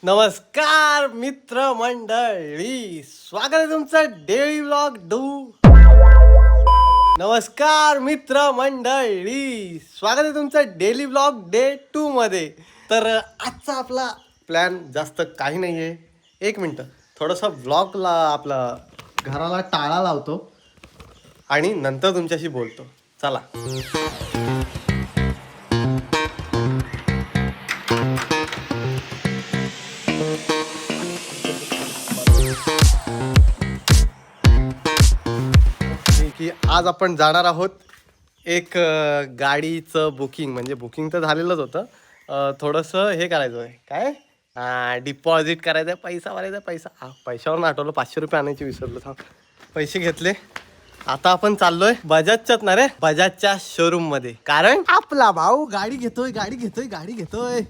नमस्कार मित्र मंडळी, स्वागत आहे तुमचं डेली व्लॉग नमस्कार मित्र मंडळी, स्वागत आहे तुमचं डेली व्लॉग डे 2 मध्ये. तर आजचा आपला प्लॅन जास्त काही नाही आहे. 1 मिनटं थोडंसं व्लॉगला आपलं घराला टाळा लावतो आणि नंतर तुमच्याशी बोलतो. चला. की आज आपण जाणार आहोत एक गाडीचं बुकिंग, म्हणजे बुकिंग तर झालेलंच होतं. थोडंसं हे करायचं आहे, काय डिपॉझिट करायचं आहे, पैसा भरायचा. पैशावर आठवलं, 500 रुपये आणायचे विसरलो. थांब, पैसे घेतले. आता आपण चाललोय बजाजच्यात ना रे, बजाजच्या शोरूम मध्ये. कारण आपला भाऊ गाडी घेतोय.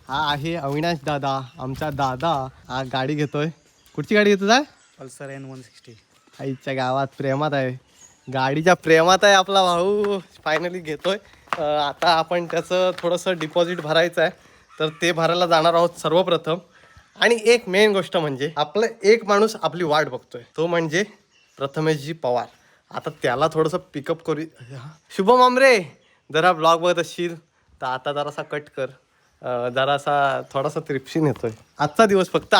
हा आहे अविनाश दादा, आमचा दादा. हा गाडी घेतोय. कुठची गाडी घेतो काय? Pulsar N160. आईच्या गावात प्रेमात आहे, गाडीच्या प्रेमात आहे आपला भाऊ. फायनली घेतोय. आता आपण त्याचं थोडंसं डिपॉझिट भरायचं आहे, तर ते भरायला जाणार आहोत सर्वप्रथम. आणि एक मेन गोष्ट म्हणजे आपलं एक माणूस आपली वाट बघतोय, तो म्हणजे प्रथमेशजी पवार. आता त्याला थोडंसं पिकअप करू. शुभम आमरे, जरा ब्लॉग बघत असशील तर आता जरासा कट कर. जरासा थोडासा त्रिप्शीन येतोय. आजचा दिवस, फक्त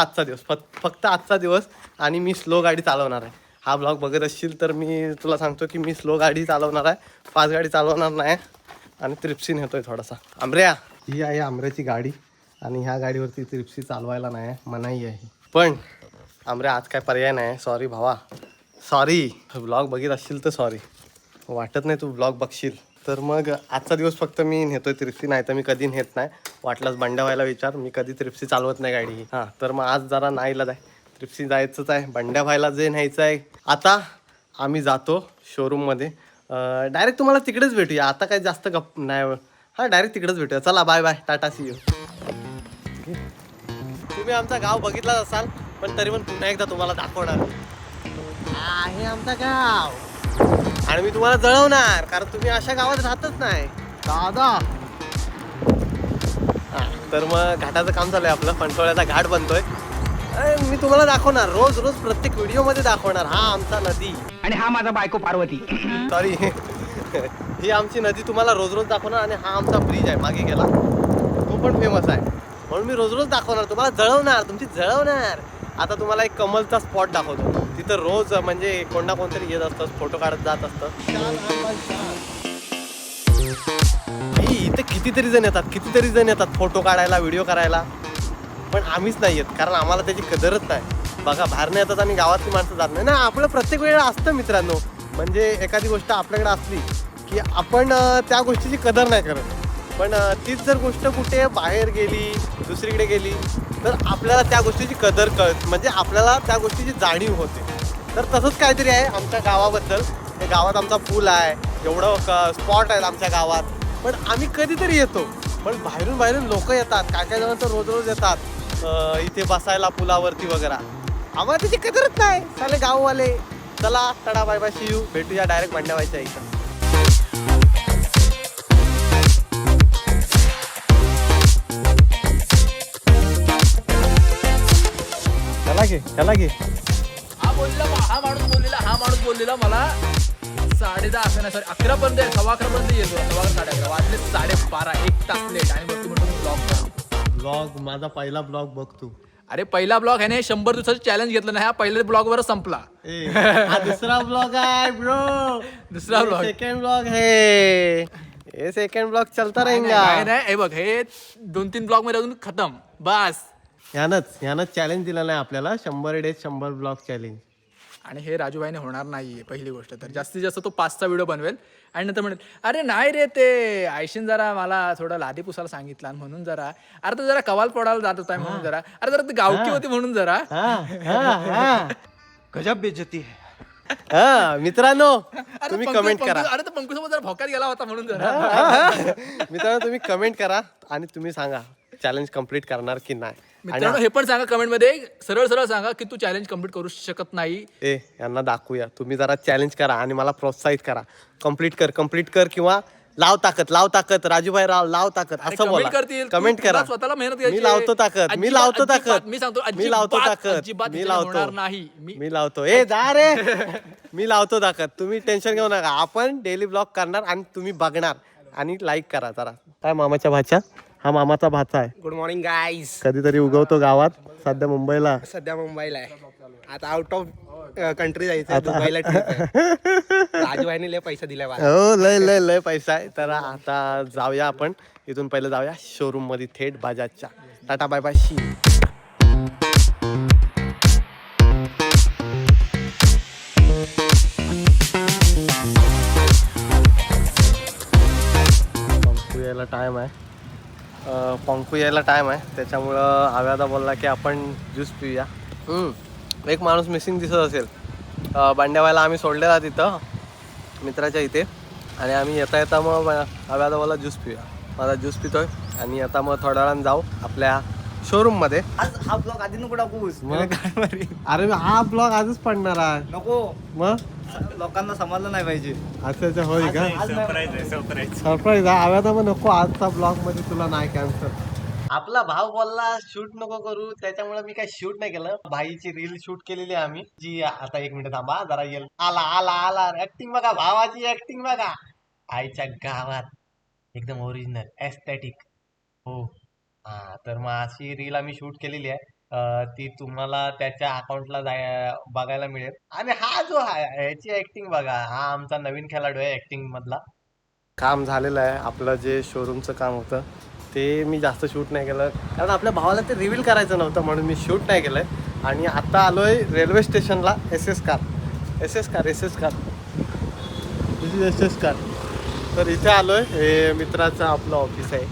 आजचा दिवस. आणि मी स्लो गाडी चालवणार आहे. हा ब्लॉग बघत असशील तर मी तुला सांगतो की मी स्लो गाडी चालवणार आहे, फास्ट गाडी चालवणार नाही. आणि त्रिप्सीन येतोय थोडासा. आमऱ्या, ही आहे आमऱ्याची गाडी आणि ह्या गाडीवरती त्रिप्सी चालवायला नाही मनाई आहे. पण आमऱ्या आज काय पर्याय नाही. सॉरी भावा, सॉरी. ब्लॉग बघित असशील तर सॉरी. वाटत नाही तू ब्लॉग बघशील तर. मग आजचा दिवस फक्त मी नेतोय त्रिप्सी, नाही तर मी कधी नेत नाही. वाटलाच बंड्या व्हायला विचार, मी कधी त्रिप्सी चालवत नाही गाडी. हां, तर मग आज जरा नाईलाज आहे, त्रिप्सी जायचंच आहे. बंड्या व्हायला जे न्यायचं आहे. आता आम्ही जातो शोरूममध्ये. डायरेक्ट तुम्हाला तिकडेच भेटूया. आता काही जास्त गप नाही. हां, डायरेक्ट तिकडेच भेटूया. चला, bye bye, tata, see you. तुम्ही आमचा गाव बघितलाच असाल, पण तरी पण पुन्हा एकदा तुम्हाला दाखवणार आहे आमचा गाव. आणि मी तुम्हाला जळवणार, कारण तुम्ही अशा गावात राहतच नाही दादा. हां, तर मग घाटाचं काम चालू आहे आपलं. पंचोळ्याचा घाट बनतोय. मी तुम्हाला दाखवणार, रोज प्रत्येक व्हिडिओमध्ये दाखवणार. हा आमचा नदी आणि हा माझा बायको पार्वती. सॉरी ही आमची नदी तुम्हाला रोज दाखवणार. आणि हा आमचा ब्रिज आहे मागे गेला, तो पण फेमस आहे. म्हणून मी रोज दाखवणार, तुम्हाला जळवणार, तुमची जळवणार. आता तुम्हाला एक कमलचा स्पॉट दाखवतो. तिथं रोज म्हणजे कोणता कोणतरी येत असतं, फोटो काढत जात असतं. इथं कितीतरी जण येतात फोटो काढायला, व्हिडिओ करायला. पण आम्हीच नाही येत, कारण आम्हाला त्याची कदरच नाही. बघा, बाहेरनं येतात आणि गावातली माणसं जात नाही ना. आपलं प्रत्येक वेळेला असतं मित्रांनो, म्हणजे एखादी गोष्ट आपल्याकडे असली की आपण त्या गोष्टीची कदर नाही करत. पण तीच जर गोष्ट कुठे बाहेर गेली, दुसरीकडे गेली, तर आपल्याला त्या गोष्टीची कदर म्हणजे आपल्याला त्या गोष्टीची जाणीव होते. तर तसंच काहीतरी आहे आमच्या गावाबद्दल. हे गावात आमचा पूल आहे, एवढं स्पॉट आहेत आमच्या गावात. पण आम्ही कधीतरी येतो. पण बाहेरून लोक येतात, काय जण तर रोज येतात इथे बसायला पुलावरती वगैरे. आम्हाला त्याची कदरच नाही चाले गाववाले. चला, tata, bye bye, see you. भेटूया डायरेक्ट भांड्यावायच्या इथं. चला घे. हा माणूस बोललेला मला 10:30 असं नाही, सॉरी 11 पर्यंत, 11:15 पर्यंत येतो. 11:15 वाजले 12:30, 1 तास लेट. आणि मग तू म्हणतो ब्लॉग, माझा पहिला ब्लॉग बघ तू. अरे पहिला ब्लॉग आहे ना, 100 दिवसाचं चॅलेंज घेतलं ना, ह्या पहिल्या ब्लॉगवर संपला. हा दुसरा ब्लॉग आहे ब्रो. दुसरा ब्लॉग, सेकंड ब्लॉग है. ये सेकंड ब्लॉग चलता रहेगा. नाही, हे बघ, हे 2-3 ब्लॉग मध्ये अजून खतम बस. ह्यानंच चॅलेंज दिला नाही आपल्याला, 100 डेज 100 ब्लॉग चॅलेंज. आणि हे राजूभाईने होणार नाहीये पहिली गोष्ट तर. जास्तीत जास्त तो 5चा व्हिडिओ बनवेल आणि नंतर म्हणेल, अरे नाही रे, ते आयशीन जरा मला थोडं लादी पुसायला सांगितलं म्हणून जरा, अरे तो जरा कवाल पडायला जात होता म्हणून जरा, अरे जरा ती गावकी होती म्हणून जरा. गजब बेइज्जती है. हा मित्रांनो, तुम्ही कमेंट करा. अरे तो पंकूसोबत जरा भोक्यात गेला होता म्हणून जरा. मित्रांनो, तुम्ही कमेंट करा आणि तुम्ही सांगा चॅलेंज कम्प्लीट करणार की नाही. मित्रांनो, हे पण सांगा कमेंट मध्ये, सरळ सांगा की तू चॅलेंज कम्प्लीट करू शकत नाही. यांना दाखवूया. तुम्ही जरा चॅलेंज करा आणि मला प्रोत्साहित करा. कम्प्लीट कर किंवा लाव ताकद राजूभाई राव लाव ताकद असं comment बोला करतील, तू कमेंट तुला करा स्वतःला मेहनत घ्यायची मी लावतो ताकद मी अजिबात, लावतो अजिबात. ताकद मी सांगतो मी लावतो अजिबात, ताकद अजिबात मी तिथे लावतो होणार नाही मी लावतो ए जा रे मी लावतो ताकद तुम्ही टेन्शन घेऊ नका आपण डेली ब्लॉग करणार आणि तुम्ही बघणार आणि लाईक करा जरा काय मामाच्या भाच्या हा मामाचा भाचा आहे गुड मॉर्निंग गाईज. कधीतरी उगवतो गावात सध्या मुंबईला सध्या मुंबईला आहे. आता आउट ऑफ कंट्री जायचं दुबईला trip आहे. राजूभाईने लय पैसा दिलाय मला. हो लय लय लय पैसा आहे तर आता जाऊया आपण इथून पहिलं जाऊया शोरूम मध्ये थेट बजाजच्या टाटा बाय बाय शी पंकू यायला टाइम आहे त्याच्यामुळं आव्यादा बोलला की आपण ज्यूस पिऊया एक माणूस मिसिंग दिसत असेल बांड्यावायला आम्ही सोडलेला तिथं मित्राच्या इथे आणि आम्ही येता मग आव्यादा बोलला ज्यूस पिऊया माझा ज्यूस पितोय आणि आता मग थोड्या वेळानं जाऊ आपल्या शोरूम मध्ये आज हा ब्लॉग आधी नको टाकूस अरे हा ब्लॉग आजच पडणार आहे नको मग लोकांना समजलं नाही पाहिजे. अच्छा होय का सरप्राईज आव्यादा मग नको आजचा ब्लॉग मध्ये तुला नाही कॅन्सल आपला भाव बोलला शूट नको करू त्याच्यामुळे मी काही शूट नाही केलं भाईची रील शूट केलेली आहे आम्ही जी आता 1 मिनिट थांबा जरा येईल आला ऍक्टिंग बघा भावाची ऍक्टिंग बघा आईच्या गावात एकदम ओरिजिनल एस्थेटिक हो हा तर मग अशी रील आम्ही शूट केलेली आहे ती तुम्हाला त्याच्या अकाउंटला बघायला मिळेल आणि हा जो आहे याची ऍक्टिंग बघा हा आमचा नवीन खेळाडू आहे ऍक्टिंग मधला काम झालेलं आहे आपलं जे शोरूमचं काम होतं ते मी जास्त शूट नाही केलं कारण आपल्या भावाला ते रिव्हील करायचं नव्हतं म्हणून मी शूट नाही केलंय आणि आता आलोय रेल्वे स्टेशनला एस एस कार तर इथे आलोय हे मित्राचं आपलं ऑफिस आहे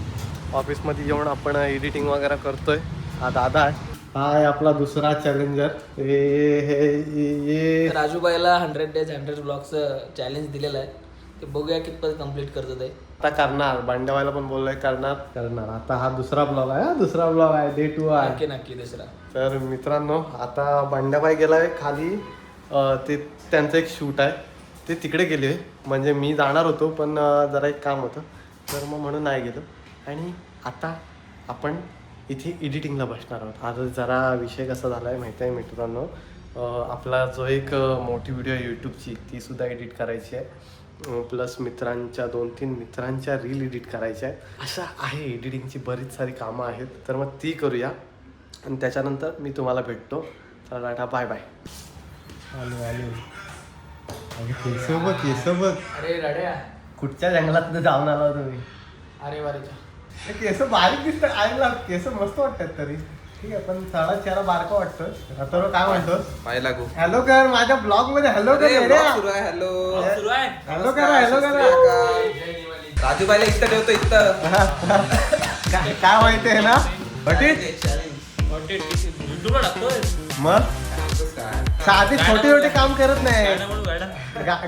ऑफिसमध्ये येऊन आपण एडिटिंग वगैरे करतोय हा दादा आहे हा आहे आपला दुसरा चॅलेंजर हे राजूबाईला 100 days 100 ब्लॉगचं चॅलेंज दिलेलं आहे ते बघूया कितपत कम्प्लीट करतो ते आता करणार बांड्यावायला पण बोललोय करणार आता हा दुसरा ब्लॉग आहे डे 2 आहे नक्की दुसरा. तर मित्रांनो आता बांड्याबाई गेलाय खाली ते त्यांचं एक शूट आहे ते तिकडे गेले म्हणजे मी जाणार होतो पण जरा एक काम होतं तर मग म्हणून नाही गेलो आणि आता आपण इथे एडिटिंगला बसणार आहोत आता जरा विषय कसा झाला आहे माहिती आहे मित्रांनो आपला जो एक मोठी व्हिडिओ आहे यूट्यूबची ती सुद्धा एडिट करायची आहे प्लस मित्रांच्या 2-3 मित्रांच्या रील एडिट करायच्या आहेत अशा आहे एडिटिंगची बरीच सारी कामं आहेत तर मग ती करूया आणि त्याच्यानंतर मी तुम्हाला भेटतो तर टाटा बाय बाय केस बघ अरे रड्या कुठच्या जंगलात जाऊन आला तुम्ही अरे वारेच्या केस बारीक दिसतात आईला केस मस्त वाटतात तरी ठीक आहे पण साडा चेहरा बारका वाटतं आता काय म्हणतोस पाहायला गो. हॅलो कर माझ्या ब्लॉग मध्ये हॅलो कर सुरू आहे. हॅलो हॅलो करा राजूबाईला इथं ठेवतो इथं. काय माहिती आहे ना मग साधे छोटे छोटे काम करत नाही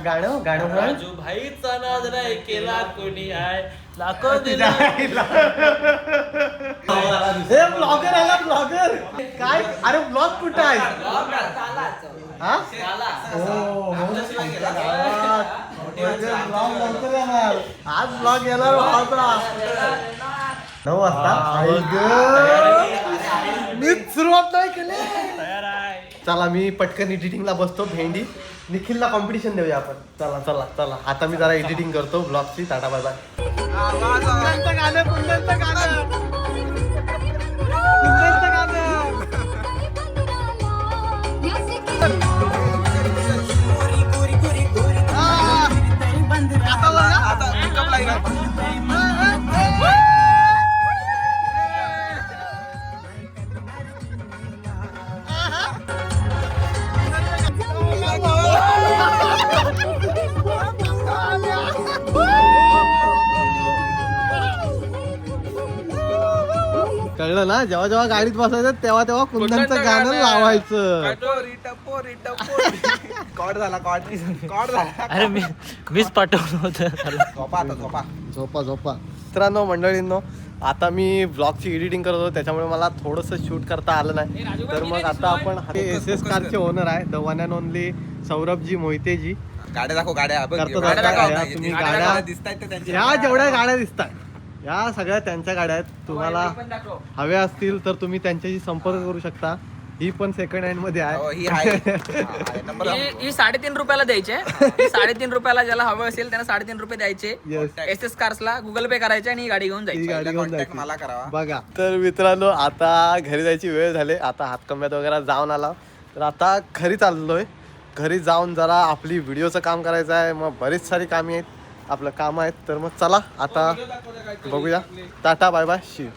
गाणं राजू भाईचा नाद नाही केला कोणी आहे लाखो दिला ब्लॉगर आला ब्लॉगर काय अरे ब्लॉग कुठं आहे हा? हो, हो. ब्लॉग लवकर येणार. आज ब्लॉग येणार होता 9 वाजता मी सुरुवात नाही केली चला मी पटकन एडिटिंगला बसतो भेंडी निखिलला कॉम्पिटिशन देऊया आपण चला आता मी जरा एडिटिंग करतो ब्लॉगची टाटा बाय बाय कळलं ना जेव्हा जेव्हा गाडीत बसायचं तेव्हा कुंदनचं गाणं लावायचं कॉड झाला. अरे मीच पाठवलं होतं झोपा मित्रांनो मंडळींनो आता मी ब्लॉगची एडिटिंग करत होतो त्याच्यामुळे मला थोडंसं शूट करता आलं नाही तर मग आता आपण एस एस कारचे ओनर आहे द वन अँड ओनली सौरभजी मोहितेजी गाड्या दाखव गाड्या बघ, करतो गाड्या दाखव, दाखव. या या तुम्ही गाड्या गाड्या दिसतायत ते त्यांच्या. ह्या जेवढ्या गाड्या दिसतात या सगळ्या त्यांच्या गाड्या आहेत. तुम्हाला हव्या असतील तर तुम्ही त्यांच्याशी संपर्क करू शकता. ही पण सेकंड हँड मध्ये आहे. हो, ही आहे. हा, नंबर दाखव. ही 3.5 रुपयाला द्यायचे. ही 3.5 रुपयाला ज्याला हवं असेल त्यांना 3.5 रुपये द्यायचे. Yes. SS कार्सला गुगल पे करायचे आणि ही गाडी घेऊन ही जायची. गाडी घेऊन Contact जायची. मला करावा. बघा तर मित्रांनो आता घरी जायची वेळ झाली. आता हातकंब्यात वगैरे जाऊन आला तर आता घरी चाललोय. घरी जाऊन जरा आपली व्हिडिओचं काम करायचं आहे. मग बरीच सारी कामे आहेत, आपलं काम आहेत. तर मग चला आता बघूया. Tata bye bye Shiv.